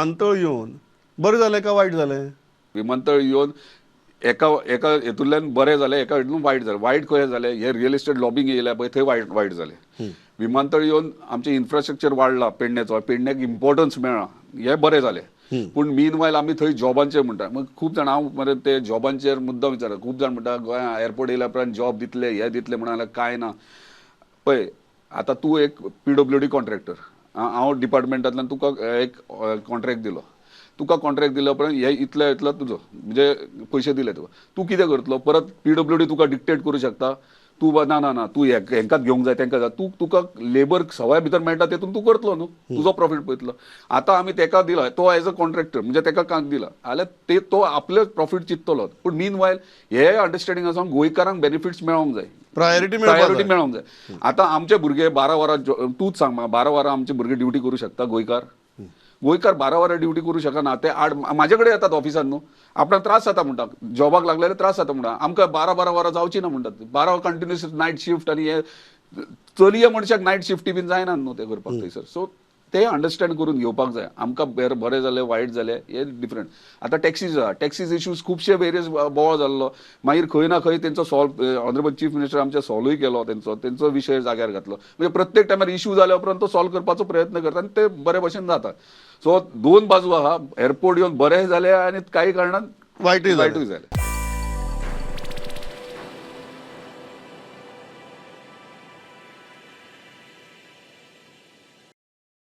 विमानतळ येऊन बरं झालंय का वाईट झालंय? विमानतळ येऊन एका एका हेतूंतल्यान बरें जालें, एका हेतून वायट जालें. वायट खंय जालें, हे रियल इस्टेट लॉबिंग येयल्या पळय थंय वायट जालें. विमानतळ येऊन आमचे इन्फ्रास्ट्रक्चर वाडला पेडण्याचो, पेडण्याक इम्पॉर्टन्स मेळ्ळा, हे बरें जालें. पूण मीनवायल आमी थंय जॉबांचेर म्हणटा. मग खूब जाण हांव मरे ते जॉबांचेर मुद्दम विचारता. खूब जाण म्हणटा गोंया एअरपोर्ट येयल्या उपरांत जॉब दितले, हे दितले म्हणून जाल्यार कांय ना. पळय आतां तूं एक PWD कॉन्ट्रॅक्टर, हांव डिपार्टमेंटांतल्यान तुका एक कॉन्ट्रॅक्ट दिलो. तुका कॉन्ट्रॅक्ट दिल्या उपरांत हे इतलो तुजो म्हणजे पयशे दिले तुका. तूं कितें करतलो? परत PWD तुका डिक्टेट करूं शकता. तूं ना तूं हेंकाच घेवंक जाय, तेंकां जाय. तुका लेबर सवाय भितर मेळटा तेतून तूं करतलो न्हू, तुजो प्रॉफीट पळयतलो. आतां आमी तेका दिला, तो एज अ कॉन्ट्रॅक्टर म्हणजे तेका कांक दिला जाल्यार तो आपले प्रॉफीट चिंततलो. पूण मीनवायल हे अंडरस्टँडींग आसून गोंयकारांक बेनिफिट्स मेळोंक जाय, प्रायोरिटी मेळोंक जाय. आतां आमचे भुरगे 12 वरां, तूंच सांग म्हाका, 12 वरां आमचे भुरगे ड्युटी करूं शकता गोंयकार? 12 वरां ड्युटी करूं शकना. ते म्हाजे कडेन येतात ऑफिसांत न्हू, आपणाक त्रास जाता म्हणटा, जॉबाक लागलेले त्रास जाता म्हणटा. आमकां 12 वरां जावची ना म्हणटात. 12 कंटिन्युअस नायट शिफ्ट आनी हे चलये मनशाक नायट शिफ्टी बीन जायना न्हू ते करपाक थंयसर. सो ते अंडरस्टँड करून घेवपाक जाय. आमकां बरें जालें वायट जालें हे डिफरंट. आतां टॅक्सीज इश्यूज खुबशे वेरियस बोवाळ जाल्लो, मागीर खंय ना खंय तेंचो ऑनरेबल चीफ मिनिस्टर आमचे सॉल्वूय केलो, तेंचो विशय जाग्यार घातलो. म्हणजे प्रत्येक टायमार इश्यू जाल्या उपरांत तो सॉल्व करपाचो प्रयत्न करता आनी ते बरे भशेन जाता. सो दोन बाजू आहा. एअरपोर्ट येवन बरें जालें आनी काही कारणान वायटूय जालें.